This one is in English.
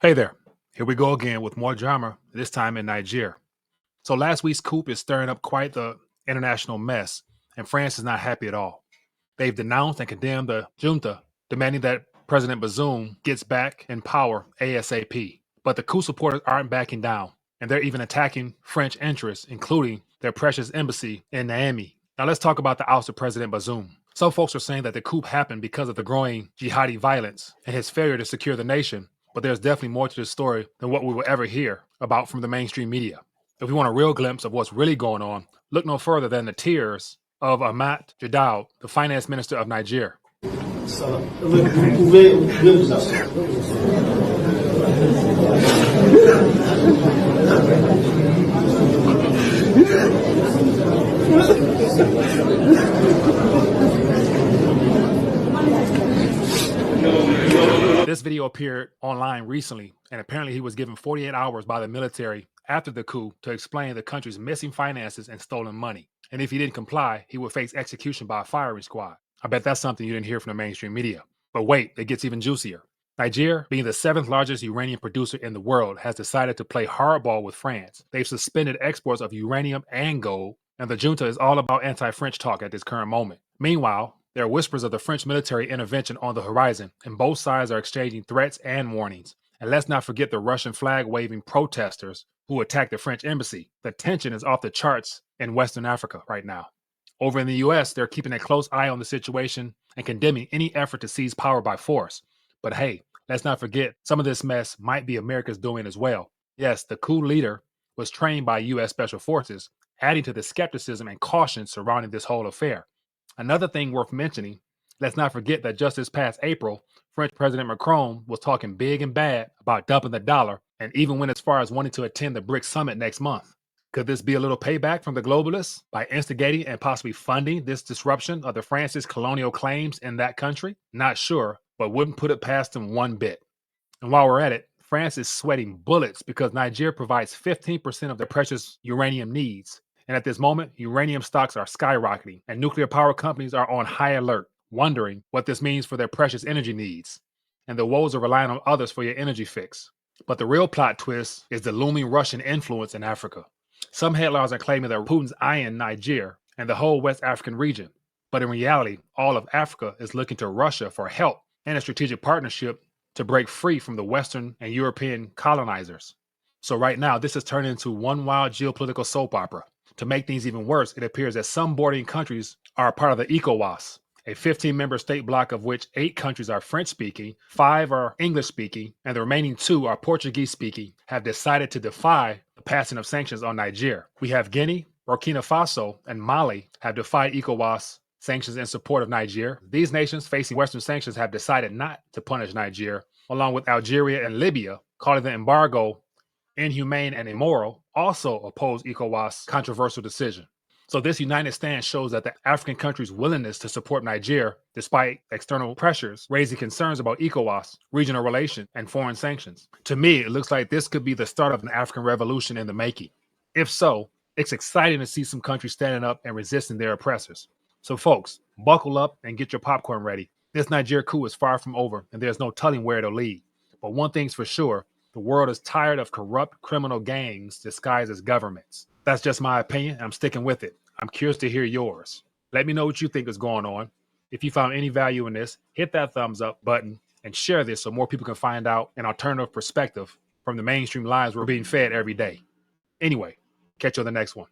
Hey there. Here we go again with more drama, this time in Niger. So last week's coup is stirring up quite the international mess, and France is not happy at all. They've denounced and condemned the junta, demanding that President Bazoum gets back in power ASAP. But the coup supporters aren't backing down, and they're even attacking French interests, including their precious embassy in Niamey. Now let's talk about the ousted President Bazoum. Some folks are saying that the coup happened because of the growing jihadi violence and his failure to secure the nation, but there's definitely more to the story than what we will ever hear about from the mainstream media. If we want a real glimpse of what's really going on, look no further than the tears of Ahmad Jadao, the finance minister of Niger. This video appeared online recently, and apparently he was given 48 hours by the military after the coup to explain the country's missing finances and stolen money. And if he didn't comply, he would face execution by a firing squad. I bet that's something you didn't hear from the mainstream media. But wait, it gets even juicier. Niger, being the seventh largest uranium producer in the world, has decided to play hardball with France. They've suspended exports of uranium and gold, and the junta is all about anti-French talk at this current moment. Meanwhile, there are whispers of the French military intervention on the horizon, and both sides are exchanging threats and warnings. And let's not forget the Russian flag-waving protesters who attacked the French embassy. The tension is off the charts in Western Africa right now. Over in the US, they're keeping a close eye on the situation and condemning any effort to seize power by force. But hey, let's not forget some of this mess might be America's doing as well. Yes, the coup leader was trained by US Special Forces, adding to the skepticism and caution surrounding this whole affair. Another thing worth mentioning, let's not forget that just this past April, French President Macron was talking big and bad about dumping the dollar and even went as far as wanting to attend the BRICS summit next month. Could this be a little payback from the globalists by instigating and possibly funding this disruption of the France's colonial claims in that country? Not sure, but wouldn't put it past them one bit. And while we're at it, France is sweating bullets because Niger provides 15% of their precious uranium needs. And at this moment, uranium stocks are skyrocketing, and nuclear power companies are on high alert, wondering what this means for their precious energy needs and the woes of relying on others for your energy fix. But the real plot twist is the looming Russian influence in Africa. Some headlines are claiming that Putin's eyeing Niger and the whole West African region. But in reality, all of Africa is looking to Russia for help and a strategic partnership to break free from the Western and European colonizers. So right now, this has turned into one wild geopolitical soap opera. To make things even worse, it appears that some bordering countries are a part of the ECOWAS, a 15-member state bloc of which 8 countries are French-speaking, 5 are English-speaking, and the remaining 2 are Portuguese-speaking, have decided to defy the passing of sanctions on Niger. We have Guinea, Burkina Faso, and Mali have defied ECOWAS sanctions in support of Niger. These nations facing Western sanctions have decided not to punish Niger, along with Algeria and Libya, calling the embargo inhumane and immoral, also oppose ECOWAS' controversial decision. So this united stand shows that the African country's willingness to support Niger, despite external pressures, raising concerns about ECOWAS, regional relations, and foreign sanctions. To me, it looks like this could be the start of an African revolution in the making. If so, it's exciting to see some countries standing up and resisting their oppressors. So folks, buckle up and get your popcorn ready. This Niger coup is far from over, and there's no telling where it'll lead. But one thing's for sure, the world is tired of corrupt criminal gangs disguised as governments. That's just my opinion, and I'm sticking with it. I'm curious to hear yours. Let me know what you think is going on. If you found any value in this, hit that thumbs up button and share this so more people can find out an alternative perspective from the mainstream lies we're being fed every day. Anyway, catch you on the next one.